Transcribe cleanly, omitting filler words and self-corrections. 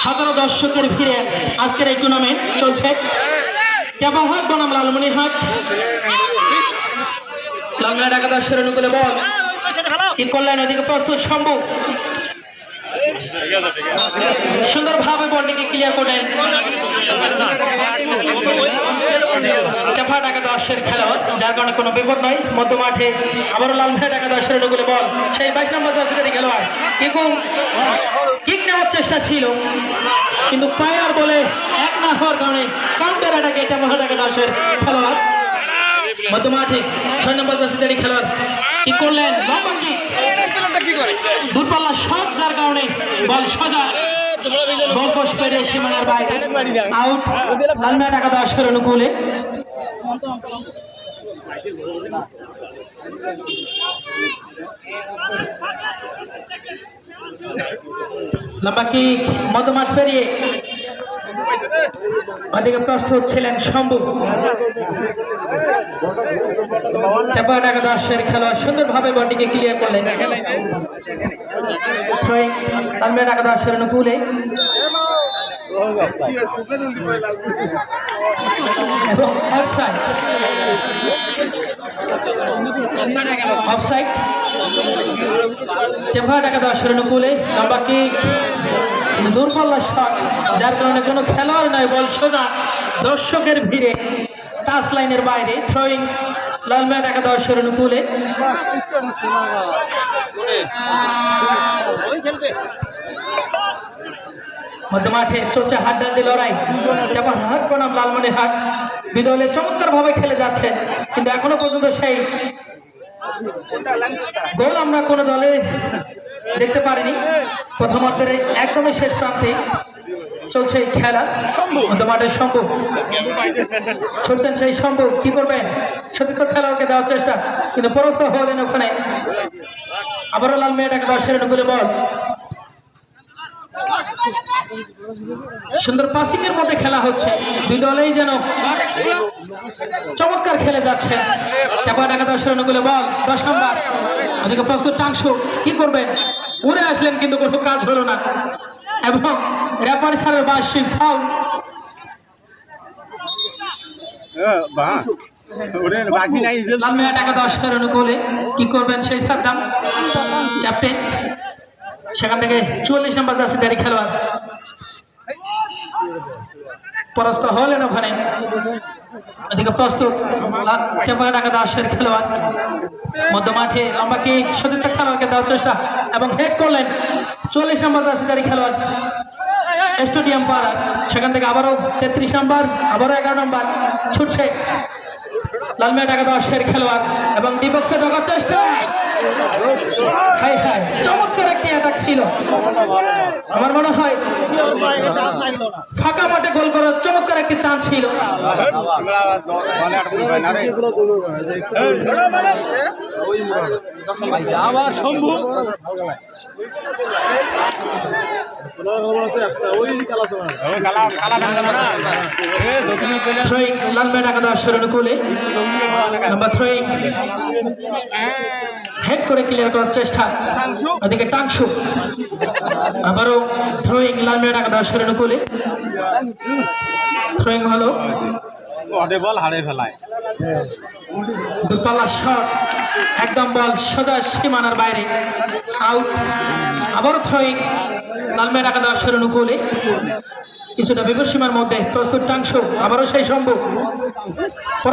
হাজারো দর্শকের ভিড়ে আজকের এই টুর্নামেন্ট চলছে। কেবাহাট বনাম লালমনিরহাট। লালমনিরহাট একাদশের অনুকূলে বল কি করলেন, ওদিকে প্রস্তুত শম্ভু, সুন্দরভাবে বলটিকে ক্লিয়ার করলেন। কেবাহাট একাদশের খেলোয়াড়, যার কারণে কোনো বিপদ নয়। মধ্য মাঠে আবারও লালমনিরহাট একাদশের অনুকূলে বল, সেই 22 নম্বর জার্সিধারী খেলোয়াড় কিক নেওয়ার চেষ্টা ছিল, কিন্তু পায়ার বলে এক না হওয়ার কারণে কাউন্টার অ্যাটাকে কেবাহাট একাদশের খেলোয়াড়। মধ্য মাঠে 6 নম্বর জার্সিধারী খেলোয়াড় কি করলেন, দূরপাল্লা শট, যার কারণে বল সোজা গোলপোস্ট পেরিয়ে সীমানার বাইরে, আউট লালমনিরহাট একাদশের অনুকূলে। লম্বা কিক মধ্যমাঠ পেরিয়ে ওদিকে প্রস্তুত ছিলেন শম্ভু। কেবাহাট একাদশের খেলোয়াড় সুন্দরভাবে বলটিকে ক্লিয়ার করলেন। লালমনিরহাট একাদশের অনুকূলে অফসাইড কেবাহাট একাদশের অনুকূলে। লম্বা কিক দূরপাল্লা শট, যার কারণে কোনো খেলোয়াড় নয়, বল সোজা দর্শকের ভিড়ে টাচ লাইনের বাইরে। থ্রোয়িং লালমনিরহাট একাদশের অনুকূলে। মধ্যমাঠে চলছে হাড্ডাহাড্ডি লড়াই। কেবাহাট বনাম লালমনিরহাট, দুই দলে চমৎকার ভাবে খেলে যাচ্ছে, কিন্তু এখনো পর্যন্ত সেই গোল আমরা কোনো দলে দেখতে পারিনি। প্রথমার্ধের একদমই শেষ প্রান্তে চলছে খেলা। মধ্যমাঠের শম্ভু ছুটছেন, সেই শম্ভু কি করবেন, সতীর্থ খেলোয়াড়কে দেওয়ার চেষ্টা, কিন্তু পরাস্ত হলেন ওখানে। আবারও লালমনিরহাট একাদশের অনুকূলে বল, সুন্দর পাসিং এর মধ্যে খেলা হচ্ছে, দুই দলেই যেন চমৎকার খেলে যাচ্ছে। কেবাহাট একাদশের অনুকূলে বল 10 নম্বর, ওদিকে প্রস্তুত টাংশু কি করবেন, উড়ে আসলেন কিন্তু কোনো কাজ হলো না, এবং রেফারি স্যারের বার্ষিক ফাউল। লালমনিরহাট একাদশের অনুকূলে কি করবেন সেই সাদ্দাম ক্যাপ্টেন, সেখান থেকে 44 নম্বর জার্সিধারী খেলোয়াড় পরাস্ত হলেন ওখানে। এদিকে প্রস্তুত কেবাহাট একাদশের খেলোয়াড়, মধ্য মাঠে লম্বা কিক সতীর্থ খেলোয়াড়কে দেওয়ার চেষ্টা, এবং হেড করলেন 44 নম্বর জার্সিধারী খেলোয়াড় স্টেডিয়াম পাড়া। সেখান থেকে আবারও 33 নম্বর, আবারও 11 নম্বর ছুটছে লালমনিরহাট একাদশের খেলোয়াড়, এবং বিপক্ষে ঢোকার চেষ্টা। চমৎকার একটি অ্যাটাক ছিল, আমার মনে হয় ফাঁকা মাঠে গোল করার চমৎকার একটি চান্স ছিল। আবার শম্ভু লালমনিরহাট একাদশের অনুকূলে নাম্বার 3 হেড করে ক্লিয়ার করার চেষ্টা, ওদিকে টাংশু আবারও থ্রোয়িং লালমনিরহাট একাদশের অনুকূলে। থ্রোয়িং হলো বল হারে ফেলায়, দূরপাল্লা শট, একদম বল সোজা সীমানার বাইরে, আউট। আবারও থ্রোয়িং লালমনিরহাট একাদশের অনুকূলে, কিছুটা বিপদ সীমার মধ্যে প্রস্তুত টাংশু, আবারও সেই সম্ভব